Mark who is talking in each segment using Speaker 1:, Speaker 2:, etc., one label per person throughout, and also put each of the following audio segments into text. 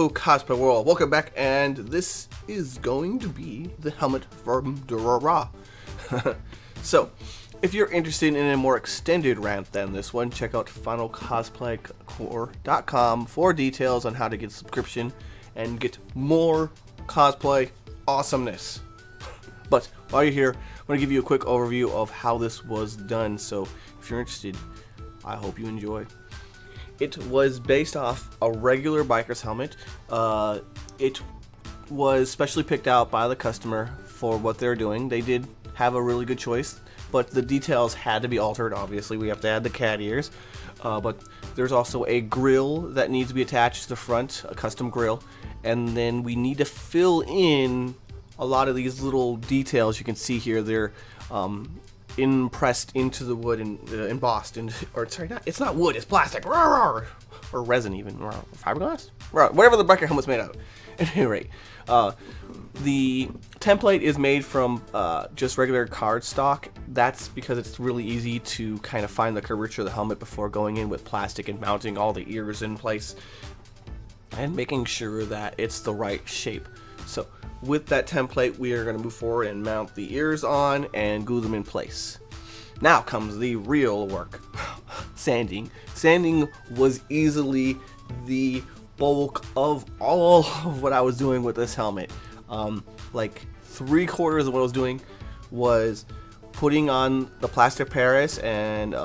Speaker 1: Hello cosplay world, welcome back, and this is going to be the helmet from Durarara. So, if you're interested in a more extended rant than this one, check out finalcosplaycore.com for details on how to get a subscription and get more cosplay awesomeness. But while you're here, I'm going to give you a quick overview of how this was done, so if you're interested, I hope you enjoy. It was based off a regular biker's helmet. It was specially picked out by the customer for what they're doing. They did have a really good choice, but the details had to be altered. Obviously, we have to add the cat ears, but there's also a grill that needs to be attached to the front, a custom grill, and then we need to fill in a lot of these little details. You can see here they're impressed into the wood and embossed, or sorry, it's not wood, it's plastic, or resin even, or fiberglass, whatever the biker helmet's made out of. At any rate, the template is made from just regular cardstock. That's because it's really easy to kind of find the curvature of the helmet before going in with plastic and mounting all the ears in place and making sure that it's the right shape. So with that template, we are going to move forward and mount the ears on and glue them in place. Now comes the real work. Sanding. Sanding was easily the bulk of all of what I was doing with this helmet. Like 3/4 of what I was doing was putting on the plaster Paris and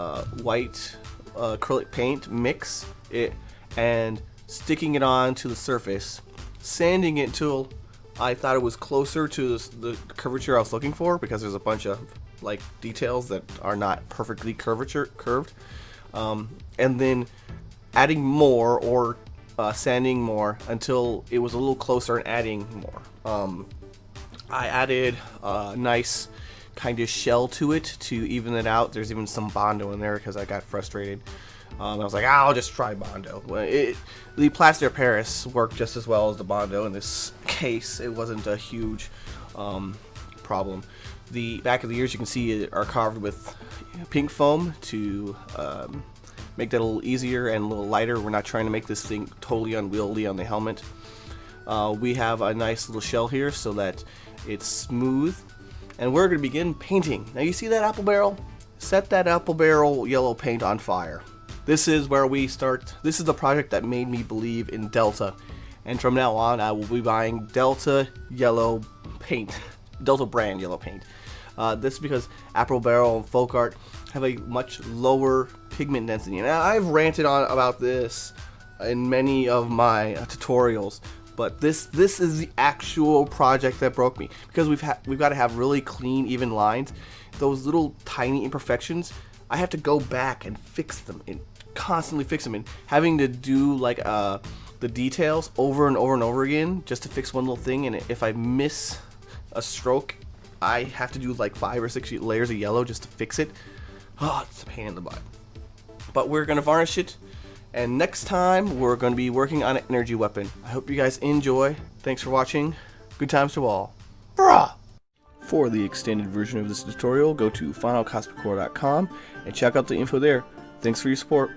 Speaker 1: white acrylic paint, mix it, and sticking it on to the surface, sanding it till I thought it was closer to the curvature I was looking for, because there's a bunch of like details that are not perfectly curved, and then adding more or sanding more until it was a little closer and adding more. I added a nice kind of shell to it to even it out. There's even some Bondo in there because I got frustrated. I was like, I'll just try Bondo. The plaster Paris worked just as well as the Bondo in this case. It wasn't a huge problem. The back of the ears, you can see, are carved with pink foam to make that a little easier and a little lighter. We're not trying to make this thing totally unwieldy on the helmet. We have a nice little shell here so that it's smooth. And we're going to begin painting. Now you see that apple barrel? Set that apple barrel yellow paint on fire. This is where we start. This is the project that made me believe in Delta, and from now on I will be buying Delta yellow paint, Delta brand yellow paint. This is because apple barrel and folk art have a much lower pigment density, and I've ranted on about this in many of my tutorials. But this is the actual project that broke me, because we've got to have really clean, even lines. Those little tiny imperfections, I have to go back and fix them and constantly fix them, and having to do like the details over and over and over again just to fix one little thing. And if I miss a stroke, I have to do like 5 or 6 layers of yellow just to fix it. Oh, it's a pain in the butt. But we're gonna varnish it, and next time we're going to be working on an energy weapon. I hope you guys enjoy. Thanks for watching. Good times to all. Brah! For the extended version of this tutorial, go to finalcosplaycore.com and check out the info there. Thanks for your support.